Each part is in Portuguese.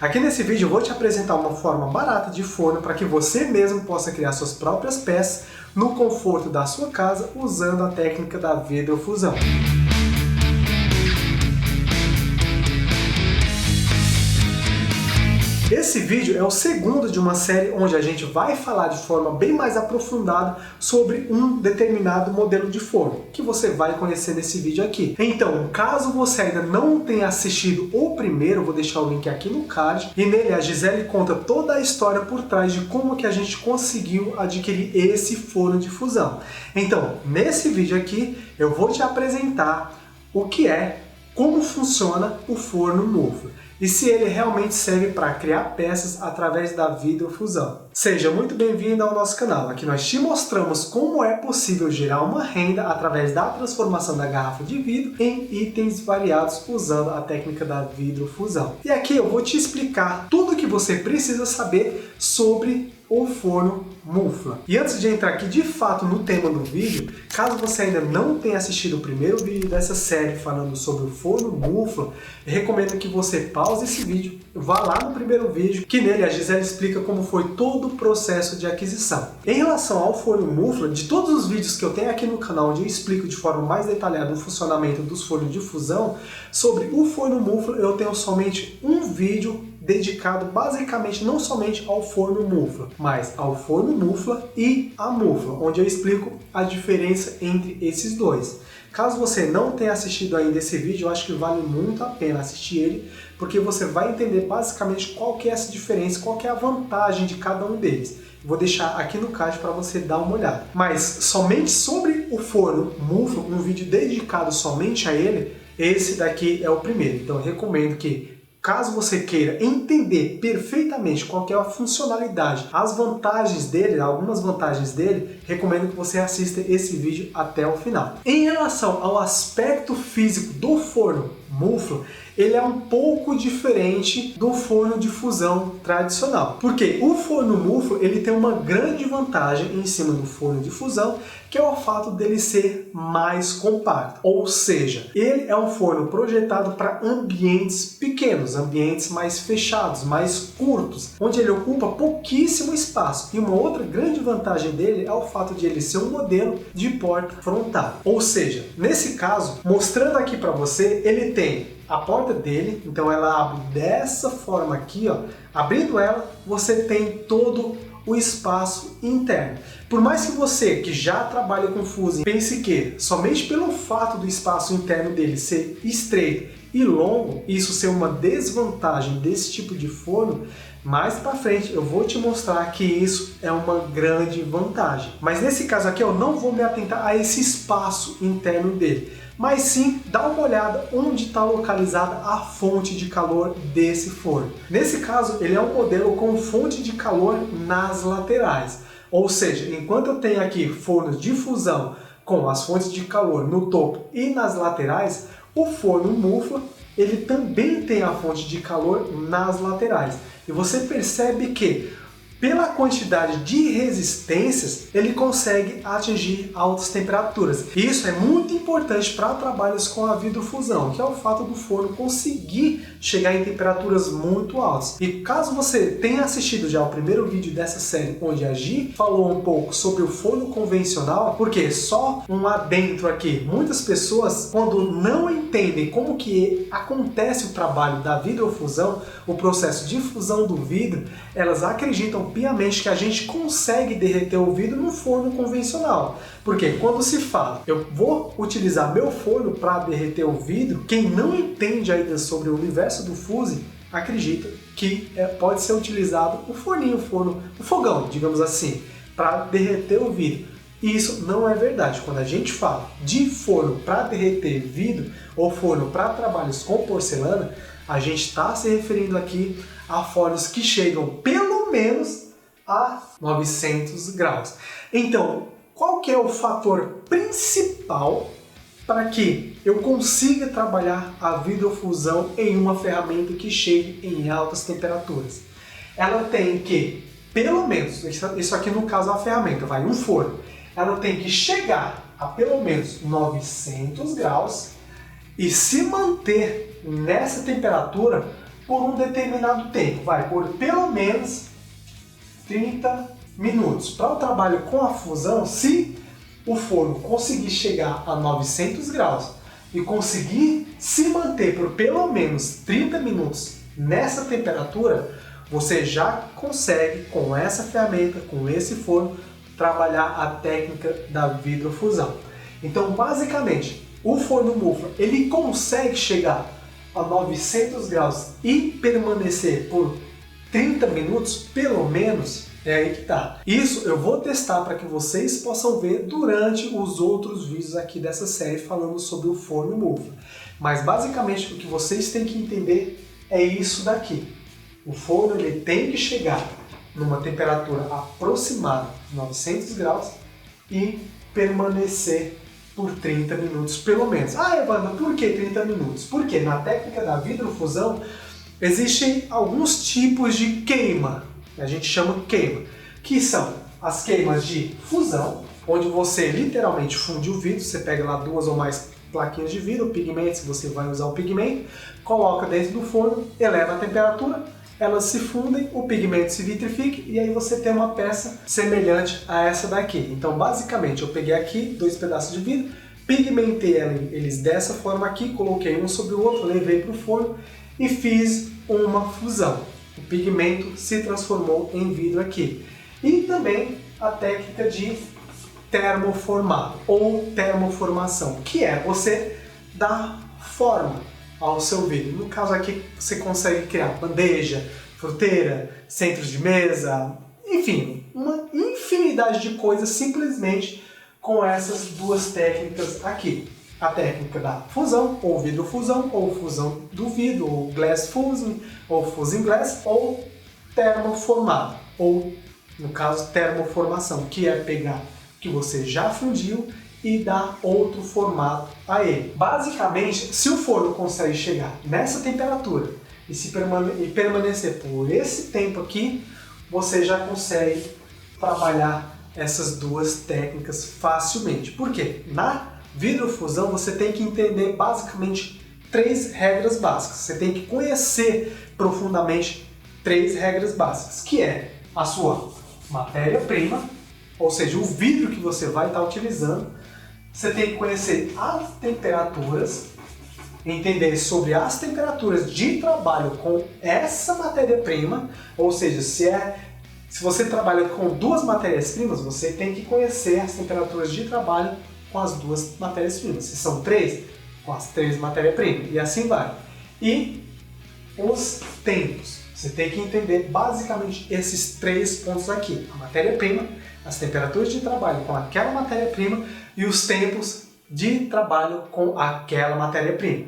Aqui nesse vídeo eu vou te apresentar uma forma barata de forno para que você mesmo possa criar suas próprias peças no conforto da sua casa usando a técnica da vidrofusão. Esse vídeo é o segundo de uma série onde a gente vai falar de forma bem mais aprofundada sobre um determinado modelo de forno, que você vai conhecer nesse vídeo aqui. Então, caso você ainda não tenha assistido o primeiro, eu vou deixar o link aqui no card, e nele a Gisele conta toda a história por trás de como que a gente conseguiu adquirir esse forno de fusão. Então, nesse vídeo aqui, eu vou te apresentar o que é, como funciona o forno mufla e se ele realmente serve para criar peças através da vidrofusão. Seja muito bem-vindo ao nosso canal. Aqui nós te mostramos como é possível gerar uma renda através da transformação da garrafa de vidro em itens variados usando a técnica da vidrofusão. E aqui eu vou te explicar tudo o que você precisa saber sobre o forno mufla. E antes de entrar aqui de fato no tema do vídeo, caso você ainda não tenha assistido o primeiro vídeo dessa série falando sobre o forno mufla, eu recomendo que você pause esse vídeo, vá lá no primeiro vídeo, que nele a Gisele explica como foi todo o processo de aquisição. Em relação ao forno mufla, de todos os vídeos que eu tenho aqui no canal, onde eu explico de forma mais detalhada o funcionamento dos fornos de fusão, sobre o forno mufla eu tenho somente um vídeo dedicado basicamente não somente ao forno mufla, mas ao forno mufla e a mufla, onde eu explico a diferença entre esses dois. Caso você não tenha assistido ainda esse vídeo, eu acho que vale muito a pena assistir ele, porque você vai entender basicamente qual que é essa diferença, qual que é a vantagem de cada um deles. Vou deixar aqui no card para você dar uma olhada. Mas somente sobre o forno mufla, um vídeo dedicado somente a ele, esse daqui é o primeiro. Então eu recomendo que, caso você queira entender perfeitamente qual que é a funcionalidade, as vantagens dele, algumas vantagens dele, recomendo que você assista esse vídeo até o final. Em relação ao aspecto físico do forno mufla, ele é um pouco diferente do forno de fusão tradicional. Porque o forno mufla ele tem uma grande vantagem em cima do forno de fusão, que é o fato dele ser mais compacto. Ou seja, ele é um forno projetado para ambientes pequenos, ambientes mais fechados, mais curtos, onde ele ocupa pouquíssimo espaço. E uma outra grande vantagem dele é o fato de ele ser um modelo de porta frontal. Ou seja, nesse caso, mostrando aqui para você, ele tem a porta dele, então ela abre dessa forma aqui, ó. Abrindo ela, você tem todo o espaço interno. Por mais que você que já trabalha com fusão pense que somente pelo fato do espaço interno dele ser estreito e longo, isso ser uma desvantagem desse tipo de forno, mais para frente eu vou te mostrar que isso é uma grande vantagem. Mas nesse caso aqui eu não vou me atentar a esse espaço interno dele, mas sim dá uma olhada onde está localizada a fonte de calor desse forno. Nesse caso ele é um modelo com fonte de calor nas laterais, ou seja, enquanto eu tenho aqui fornos de fusão com as fontes de calor no topo e nas laterais, o forno mufla ele também tem a fonte de calor nas laterais. E você percebe que, pela quantidade de resistências, ele consegue atingir altas temperaturas. E isso é muito importante para trabalhos com a vidrofusão, que é o fato do forno conseguir chegar em temperaturas muito altas. E caso você tenha assistido já o primeiro vídeo dessa série, onde a Gi falou um pouco sobre o forno convencional, porque só um adentro aqui, muitas pessoas, quando não entendem como que acontece o trabalho da vidrofusão, o processo de fusão do vidro, elas acreditam piamente que a gente consegue derreter o vidro no forno convencional. Porque quando se fala, eu vou utilizar meu forno para derreter o vidro, quem não entende ainda sobre o universo do fuse, acredita que pode ser utilizado o forninho, o fogão, digamos assim, para derreter o vidro. E isso não é verdade. Quando a gente fala de forno para derreter vidro ou forno para trabalhos com porcelana, a gente está se referindo aqui a fornos que chegam pelo menos a 900 graus. Então, qual que é o fator principal para que eu consiga trabalhar a vidrofusão em uma ferramenta que chegue em altas temperaturas? Ela tem que, pelo menos, isso aqui no caso é uma ferramenta, um forno, ela tem que chegar a pelo menos 900 graus e se manter nessa temperatura por um determinado tempo, vai por pelo menos 30 minutos. Para o trabalho com a fusão, se o forno conseguir chegar a 900 graus e conseguir se manter por pelo menos 30 minutos nessa temperatura, você já consegue, com essa ferramenta, com esse forno, trabalhar a técnica da vidrofusão. Então, basicamente, o forno Mufra, ele consegue chegar a 900 graus e permanecer por 30 minutos, pelo menos. É aí que tá. Isso eu vou testar para que vocês possam ver durante os outros vídeos aqui dessa série falando sobre o forno Mufra. Mas basicamente o que vocês têm que entender é isso daqui. O forno ele tem que chegar numa temperatura aproximada de 900 graus e permanecer por 30 minutos pelo menos. Ah, Evandro, por que 30 minutos? Porque na técnica da vidrofusão existem alguns tipos de queima. A gente chama queima, que são as queimas de fusão, onde você literalmente funde o vidro, você pega lá 2 ou mais plaquinhas de vidro, pigmento, se você vai usar o pigmento, coloca dentro do forno, eleva a temperatura, elas se fundem, o pigmento se vitrifica e aí você tem uma peça semelhante a essa daqui. Então basicamente eu peguei aqui 2 pedaços de vidro, pigmentei eles dessa forma aqui, coloquei um sobre o outro, levei para o forno e fiz uma fusão. O pigmento se transformou em vidro aqui. E também a técnica de termoformado ou termoformação, que é você dar forma ao seu vidro. No caso aqui você consegue criar bandeja, fruteira, centros de mesa, enfim, uma infinidade de coisas simplesmente com essas duas técnicas aqui. A técnica da fusão, ou vidrofusão, ou fusão do vidro, ou glass fusing, ou fusing glass, ou termoformado, ou no caso termoformação, que é pegar o que você já fundiu e dar outro formato a ele. Basicamente, se o forno consegue chegar nessa temperatura e permanecer por esse tempo aqui, você já consegue trabalhar essas duas técnicas facilmente. Por quê? Na vidrofusão você tem que entender basicamente 3 regras básicas. Você tem que conhecer profundamente 3 regras básicas, que é a sua matéria-prima, ou seja, o vidro que você vai estar utilizando. Você tem que conhecer as temperaturas, entender sobre as temperaturas de trabalho com essa matéria-prima, ou seja, se você trabalha com 2 matérias-primas, você tem que conhecer as temperaturas de trabalho com as 2 matérias-primas. Se são 3, com as 3 matérias-primas, e assim vai. E os tempos. Você tem que entender basicamente esses 3 pontos aqui. A matéria-prima, as temperaturas de trabalho com aquela matéria-prima e os tempos de trabalho com aquela matéria-prima.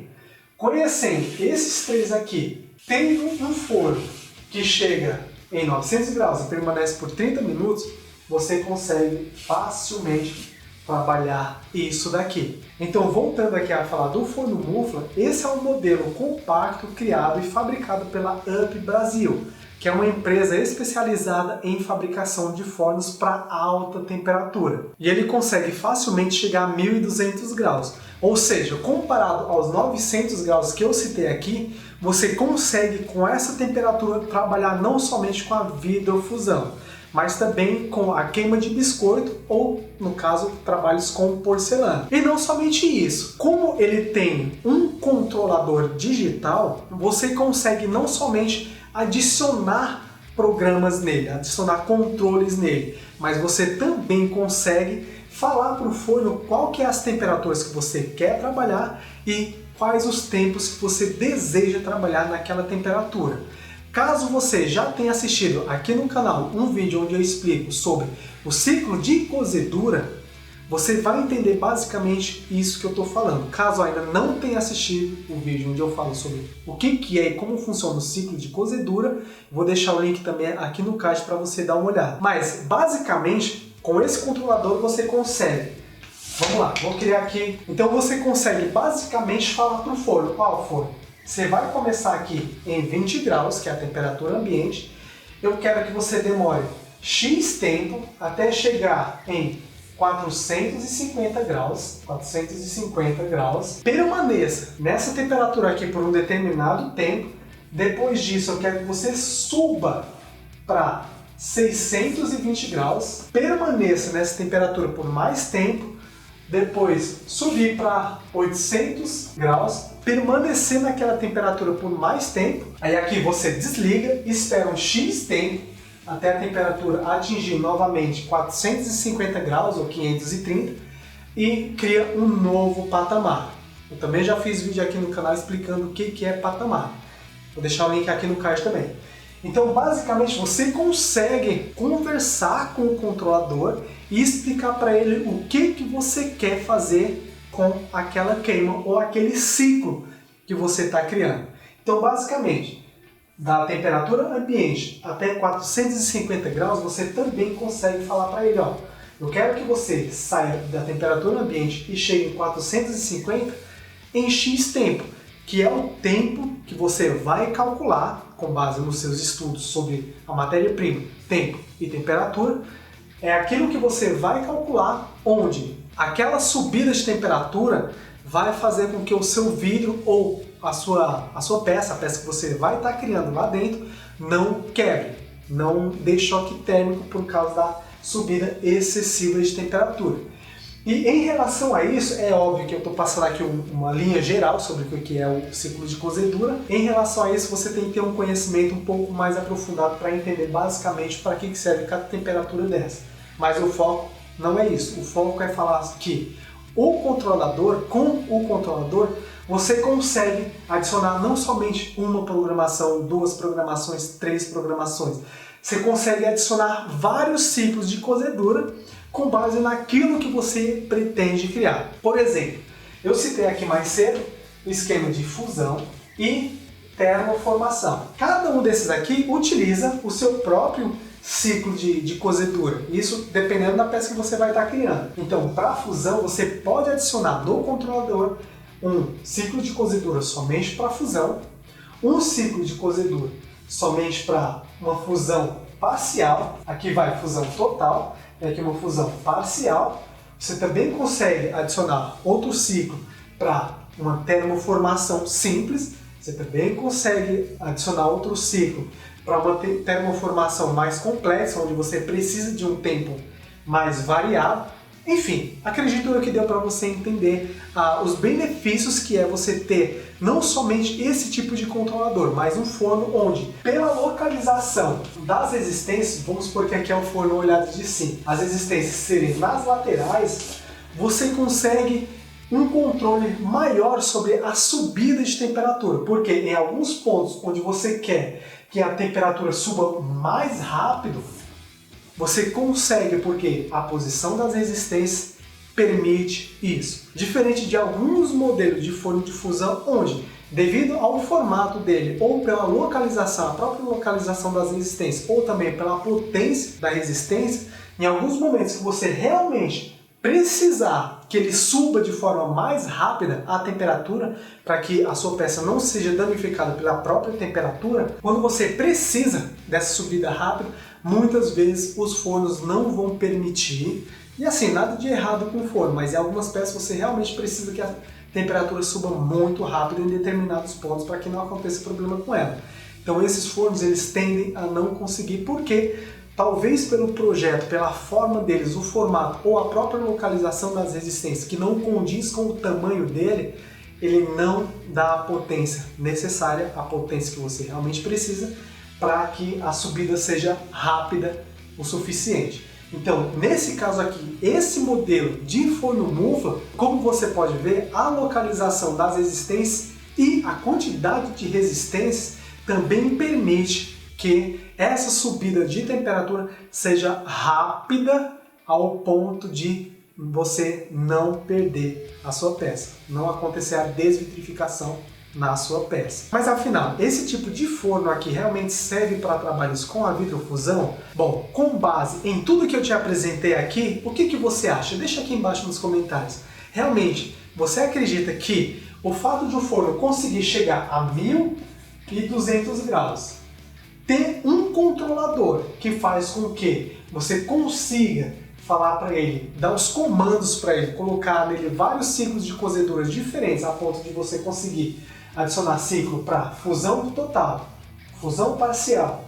Conhecendo esses 3 aqui, tendo um forno que chega em 900 graus e permanece por 30 minutos, você consegue facilmente trabalhar isso daqui. Então, voltando aqui a falar do forno Mufra, esse é um modelo compacto criado e fabricado pela UP Brasil, que é uma empresa especializada em fabricação de fornos para alta temperatura. E ele consegue facilmente chegar a 1200 graus. Ou seja, comparado aos 900 graus que eu citei aqui, você consegue com essa temperatura trabalhar não somente com a vidrofusão, mas também com a queima de biscoito ou, no caso, trabalhos com porcelana. E não somente isso, como ele tem um controlador digital, você consegue não somente adicionar programas nele, adicionar controles nele, mas você também consegue falar para o forno qual que é as temperaturas que você quer trabalhar e quais os tempos que você deseja trabalhar naquela temperatura. Caso você já tenha assistido aqui no canal um vídeo onde eu explico sobre o ciclo de cozedura, você vai entender basicamente isso que eu estou falando. Caso ainda não tenha assistido o vídeo onde eu falo sobre o que é e como funciona o ciclo de cozedura, vou deixar o link também aqui no card para você dar uma olhada. Mas basicamente, com esse controlador você consegue. Vamos lá, vou criar aqui. Então você consegue basicamente falar para o forno. Forno, você vai começar aqui em 20 graus, que é a temperatura ambiente. Eu quero que você demore X tempo até chegar em 450 graus. Permaneça nessa temperatura aqui por um determinado tempo Depois disso, eu quero que você suba para 620 graus, permaneça nessa temperatura por mais tempo, depois subir para 800 graus, permanecer naquela temperatura por mais tempo, aí aqui você desliga, espera um X tempo até a temperatura atingir novamente 450 graus ou 530 e cria um novo patamar. Eu também já fiz vídeo aqui no canal explicando o que é patamar. Vou deixar o link aqui no card também. Então, basicamente, você consegue conversar com o controlador e explicar para ele o que você quer fazer com aquela queima ou aquele ciclo que você está criando. Então, basicamente, da temperatura ambiente até 450 graus, você também consegue falar para ele, ó, eu quero que você saia da temperatura ambiente e chegue em 450 em X tempo, que é o tempo que você vai calcular com base nos seus estudos sobre a matéria-prima, tempo e temperatura. É aquilo que você vai calcular onde aquela subida de temperatura vai fazer com que o seu vidro ou a sua peça, a peça que você vai estar criando lá dentro, não quebre, não dê choque térmico por causa da subida excessiva de temperatura. E em relação a isso, é óbvio que eu estou passando aqui uma linha geral sobre o que é o ciclo de cozedura. Em relação a isso, você tem que ter um conhecimento um pouco mais aprofundado para entender basicamente para que serve cada temperatura dessa. Mas o foco não é isso. O foco é falar que com o controlador, você consegue adicionar não somente uma programação, 2 programações, 3 programações. Você consegue adicionar vários ciclos de cozedura com base naquilo que você pretende criar. Por exemplo, eu citei aqui mais cedo o esquema de fusão e termoformação. Cada um desses aqui utiliza o seu próprio ciclo de cozedura, isso dependendo da peça que você vai estar criando. Então, para a fusão, você pode adicionar no controlador um ciclo de cozedura somente para fusão, um ciclo de cozedura somente para uma fusão parcial, aqui vai fusão total, e aqui uma fusão parcial. Você também consegue adicionar outro ciclo para uma termoformação simples, você também consegue adicionar outro ciclo para uma termoformação mais complexa, onde você precisa de um tempo mais variado. Enfim, acredito eu que deu para você entender os benefícios que é você ter não somente esse tipo de controlador, mas um forno onde, pela localização das resistências, vamos supor que aqui é o forno olhado de cima, as resistências serem nas laterais, você consegue um controle maior sobre a subida de temperatura, porque em alguns pontos onde você quer que a temperatura suba mais rápido, você consegue, porque a posição das resistências permite isso. Diferente de alguns modelos de forno de fusão, onde, devido ao formato dele, ou pela localização, a própria localização das resistências, ou também pela potência da resistência, em alguns momentos que você realmente precisar que ele suba de forma mais rápida a temperatura, para que a sua peça não seja danificada pela própria temperatura, quando você precisa dessa subida rápida, muitas vezes os fornos não vão permitir. E assim, nada de errado com o forno, mas em algumas peças você realmente precisa que a temperatura suba muito rápido em determinados pontos para que não aconteça problema com ela. Então esses fornos eles tendem a não conseguir, porque talvez pelo projeto, pela forma deles, o formato ou a própria localização das resistências que não condiz com o tamanho dele, ele não dá a potência necessária, a potência que você realmente precisa para que a subida seja rápida o suficiente. Então, nesse caso aqui, esse modelo de forno mufla, como você pode ver, a localização das resistências e a quantidade de resistências também permite que essa subida de temperatura seja rápida ao ponto de você não perder a sua peça, não acontecer a desvitrificação na sua peça. Mas afinal, esse tipo de forno aqui realmente serve para trabalhos com a vitrofusão? Bom, com base em tudo que eu te apresentei aqui, o que você acha? Deixa aqui embaixo nos comentários. Realmente, você acredita que o fato de o forno conseguir chegar a 1200 graus, ter um controlador que faz com que você consiga falar para ele, dar os comandos para ele, colocar nele vários ciclos de cozeduras diferentes a ponto de você conseguir adicionar ciclo para fusão total, fusão parcial,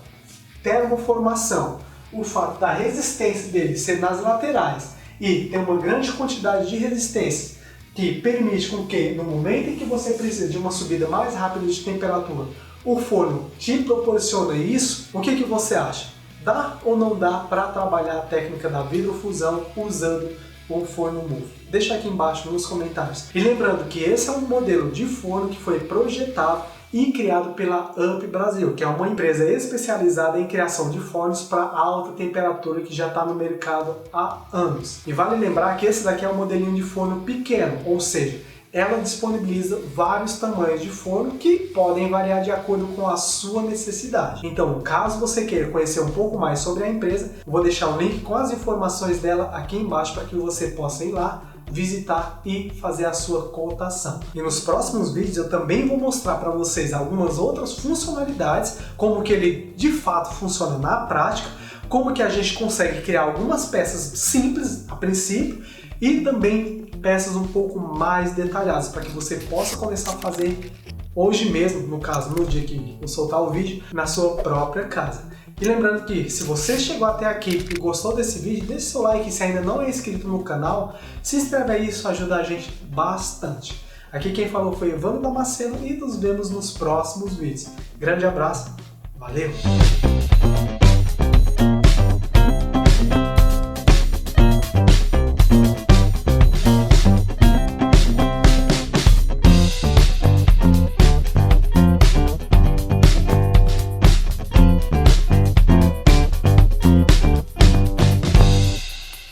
termoformação, o fato da resistência dele ser nas laterais e ter uma grande quantidade de resistência que permite com que, no momento em que você precisa de uma subida mais rápida de temperatura, o forno te proporciona isso, o que você acha? Dá ou não dá para trabalhar a técnica da vidrofusão usando o forno MUF? Deixa aqui embaixo nos comentários. E lembrando que esse é um modelo de forno que foi projetado e criado pela UP Brasil, que é uma empresa especializada em criação de fornos para alta temperatura que já está no mercado há anos. E vale lembrar que esse daqui é um modelinho de forno pequeno, ou seja, ela disponibiliza vários tamanhos de forno que podem variar de acordo com a sua necessidade. Então, caso você queira conhecer um pouco mais sobre a empresa, eu vou deixar um link com as informações dela aqui embaixo para que você possa ir lá, visitar e fazer a sua cotação. E nos próximos vídeos eu também vou mostrar para vocês algumas outras funcionalidades, como que ele de fato funciona na prática, como que a gente consegue criar algumas peças simples a princípio e também peças um pouco mais detalhadas para que você possa começar a fazer hoje mesmo, no caso, no dia que eu soltar o vídeo, na sua própria casa. E lembrando que se você chegou até aqui e gostou desse vídeo, deixe seu like e se ainda não é inscrito no canal, se inscreve aí, isso ajuda a gente bastante. Aqui quem falou foi Evandro Damasceno e nos vemos nos próximos vídeos. Grande abraço, valeu!